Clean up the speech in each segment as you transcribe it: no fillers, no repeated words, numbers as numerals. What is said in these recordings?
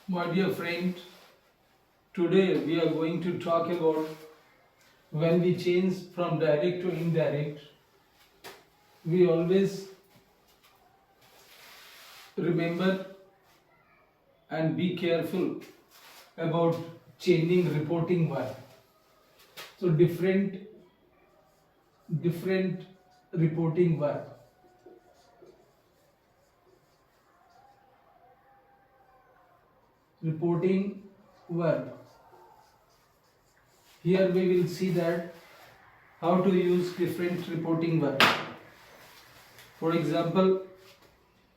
My dear friend, today we are going to talk about when we change from direct to indirect. We always remember and be careful about changing reporting verb. So different reporting verb. Reporting verb. Here we will see that how to use different reporting verb. For example,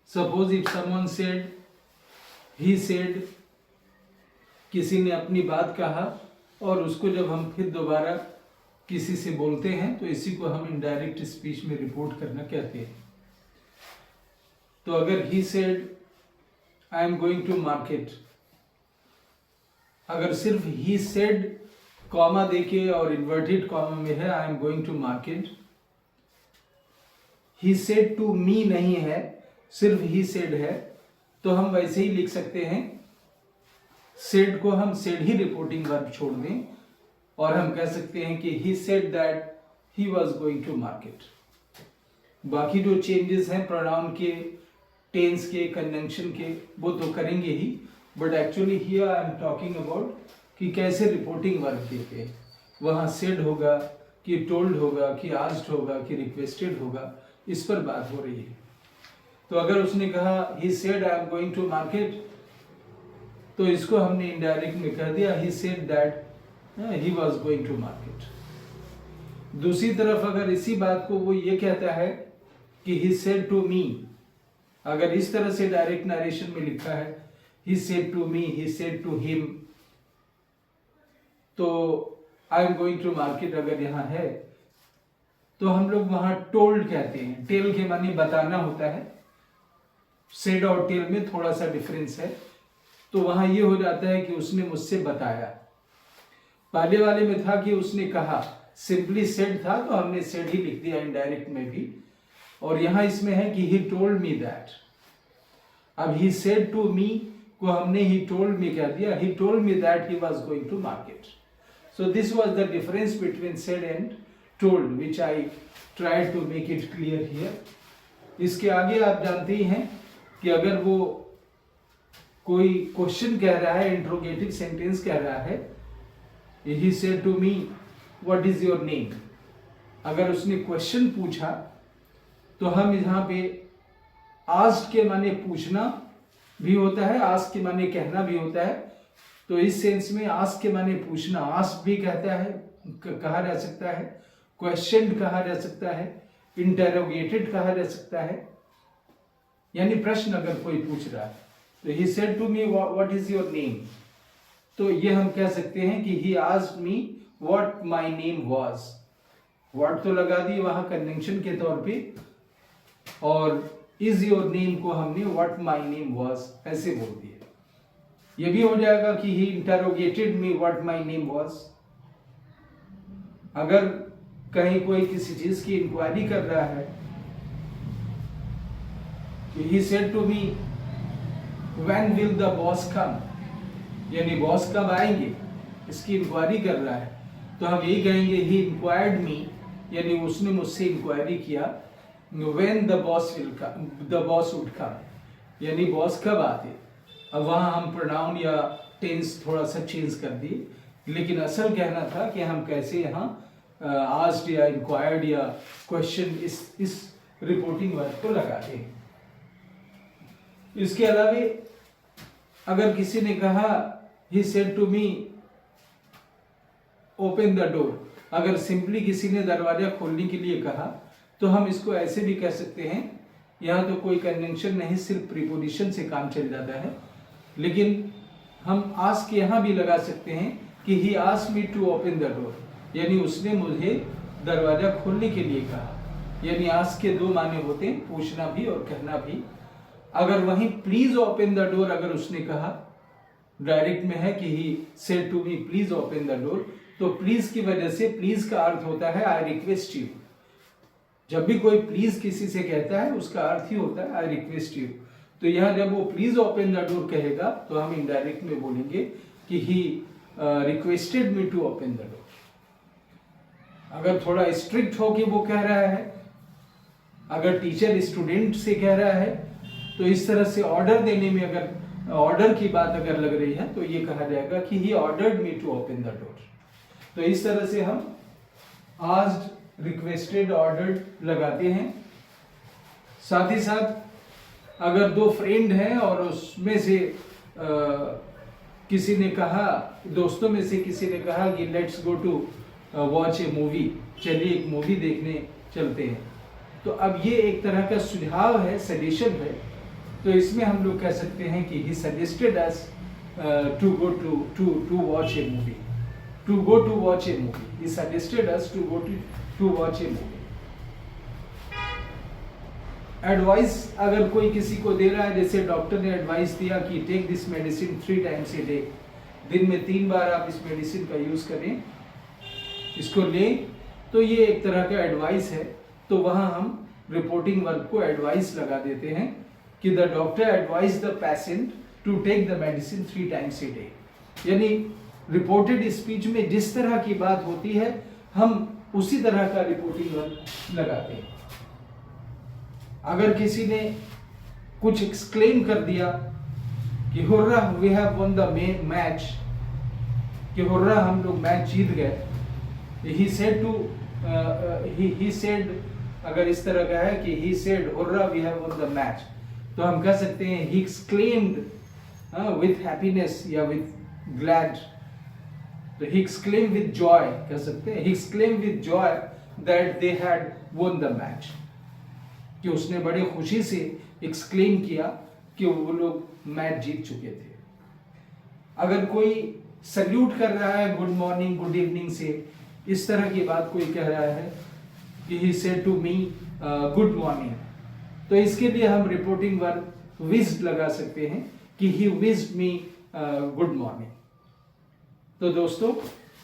suppose if someone said, he said, किसी ने अपनी बात कहा और उसको जब हम फिर दोबारा किसी से बोलते हैं तो इसी को हम इनडायरेक्ट स्पीच में रिपोर्ट करना कहते हैं। तो अगर he said I am going to market, अगर सिर्फ ही सेड कॉमा देके और इन्वर्टेड कॉमा में है I am going to market, he said to me नहीं है, सिर्फ ही सेड है, तो हम वैसे ही लिख सकते हैं, सेड को हम सेड ही रिपोर्टिंग वर्ब छोड़ दें और हम कह सकते हैं कि he said that he was going to market. बाकी जो चेंजेस हैं प्रोनाउन के, टेंस के, कंजंक्शन के, वो तो करेंगे ही, but actually here I am talking about कि कैसे रिपोर्टिंग वर्ब देते हैं। वहाँ सेड होगा कि टोल्ड होगा कि आस्क्ड होगा कि रिक्वेस्टेड होगा, इस पर बात हो रही है। तो अगर उसने कहा he said I am going to market, तो इसको हमने इनडायरेक्ट में कह दिया he said that he was going to market. दूसरी तरफ अगर इसी बात को वो ये कहता है कि ही सेड टू मी, अगर इस तरह से डायरेक्ट नरेशन में लिखा है he said to me, he said to him, तो I am going to market अगर यहाँ है तो हम लोग वहां टोल्ड कहते हैं। टेल के माने बताना होता है, सेड और टेल में थोड़ा सा डिफरेंस है, तो वहां ये हो जाता है कि उसने मुझसे बताया। पहले वाले में था कि उसने कहा, सिंपली सेड था तो हमने सेड ही लिख दिया इनडायरेक्ट में भी, और यहां इसमें है कि ही टोल्ड मी दैट। अब ही सेड टू मी को हमने ही टोल्ड मी कह दिया, he told me that he was going to market. So this was the difference between said and told which I tried to make it clear here. इसके आगे आप जानते ही हैं कि अगर वो कोई क्वेश्चन कह रहा है, इंट्रोगेटिव सेंटेंस कह रहा है, he said to me what is your name, अगर उसने क्वेश्चन पूछा तो हम यहाँ पे आस्क्ड के माने पूछना भी होता है, आस्क के माने कहना भी होता है, तो इस सेंस में आस्क के माने पूछना, आस्क भी कहता है, कहा जा सकता है, क्वेश्चन कहा जा सकता है, इंटरोगेटेड कहा जा सकता है, यानी प्रश्न अगर कोई पूछ रहा है। तो he said to me what is your name, तो ये हम कह सकते हैं कि he asked me what my name was. What तो लगा दी वहां कंजंक्शन के तौर पे, और इज योर नेम को हमने व्हाट माय नेम वाज ऐसे बोल दिया। ये भी हो जाएगा कि he interrogated me what my name was. अगर कहीं कोई किसी चीज की इंक्वायरी कर रहा है, he said to me when will the boss come, यानी बॉस कब आएंगे, इसकी इंक्वायरी कर रहा है, तो हम यही कहेंगे ही इंक्वायर्ड मी, यानी उसने मुझसे इंक्वायरी किया, when the boss will come, the boss would come, यानी बॉस कब आते। अब वहां हम प्रोनाउन या टेंस थोड़ा सा चेंज कर दिए, लेकिन असल कहना था कि हम कैसे यहाँ आस्क्ड या इंक्वायर्ड या क्वेश्चन इस रिपोर्टिंग वर्ब को लगाते हैं। इसके अलावा अगर किसी ने कहा he said to me open the door, अगर सिंपली किसी ने दरवाजा खोलने के लिए कहा तो हम इसको ऐसे भी कह सकते हैं, यहाँ तो कोई कंजंक्शन नहीं, सिर्फ प्रीपोजिशन से काम चल जाता है, लेकिन हम आस्क यहाँ भी लगा सकते हैं कि he asked me to open the door, यानी उसने मुझे दरवाजा खोलने के लिए कहा। यानी आस्क के दो माने होते हैं, पूछना भी और कहना भी। अगर वहीं प्लीज ओपन द डोर अगर उसने कहा, डायरेक्ट में है कि he said to me please open the door, तो प्लीज की वजह से प्लीज का अर्थ होता है आई रिक्वेस्ट यू। जब भी कोई प्लीज किसी से कहता है उसका अर्थ ही होता है आई रिक्वेस्ट यू। तो यहाँ जब वो प्लीज ओपन द डोर कहेगा तो हम इनडायरेक्ट में बोलेंगे कि he requested me to open the door. अगर थोड़ा स्ट्रिक्ट हो कि वो कह रहा है, अगर टीचर स्टूडेंट से कह रहा है, तो इस तरह से ऑर्डर देने में अगर ऑर्डर की बात अगर लग रही है तो ये कहा जाएगा कि he ordered me to open the door. तो इस तरह से हम आस्क्ड, रिक्वेस्टेड, ऑर्डर्ड लगाते हैं। साथ ही साथ अगर दो फ्रेंड हैं और उसमें से किसी ने कहा, दोस्तों में से किसी ने कहा कि let's go to watch a movie, चलिए एक मूवी देखने चलते हैं, तो अब ये एक तरह का सुझाव है, सजेशन है। तो इसमें हम लोग कह सकते हैं कि he suggested us to go to watch a movie, to go to watch a movie, he suggested us to go to watch a movie. Advice अगर कोई किसी को दे रहा है, जैसे डॉक्टर ने एडवाइस दिया कि take this medicine 3 times a day, दिन में 3 बार आप इस मेडिसिन का यूज करें, इसको लें, तो ये एक तरह का एडवाइस है। तो वहां हम रिपोर्टिंग वर्ब को एडवाइस लगा देते हैं कि the doctor advise the patient to take the medicine 3 times a day. यानी रिपोर्टेड स्पीच में जिस तरह की बात होती है हम उसी तरह का रिपोर्टिंग वर्ब लगाते हैं। अगर किसी ने कुछ एक्सक्लेम कर दिया कि hurrah we have won the match, कि हुर्रा हम लोग मैच जीत गए, he said to he said, अगर इस तरह का है कि he said hurrah we have won the match, तो हम कह सकते हैं ही एक्सक्लेम्ड विथ हैप्पीनेस या विथ ग्लैड, तो ही एक्सक्लेम विथ जॉय कह सकते हैं, he exclaim with joy that they had won the match, कि उसने बड़ी खुशी से एक्सक्लेम किया कि वो लोग मैच जीत चुके थे। अगर कोई सल्यूट कर रहा है गुड मॉर्निंग, गुड इवनिंग से, इस तरह की बात कोई कह रहा है कि he said to me good morning, तो इसके लिए हम रिपोर्टिंग वर्ब विश्ड लगा सकते हैं कि he wished me good morning. तो दोस्तों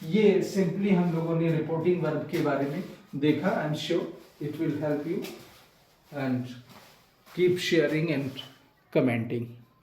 ये सिंपली हम लोगों ने रिपोर्टिंग वर्ब के बारे में देखा। I am sure it will help you and keep sharing and commenting.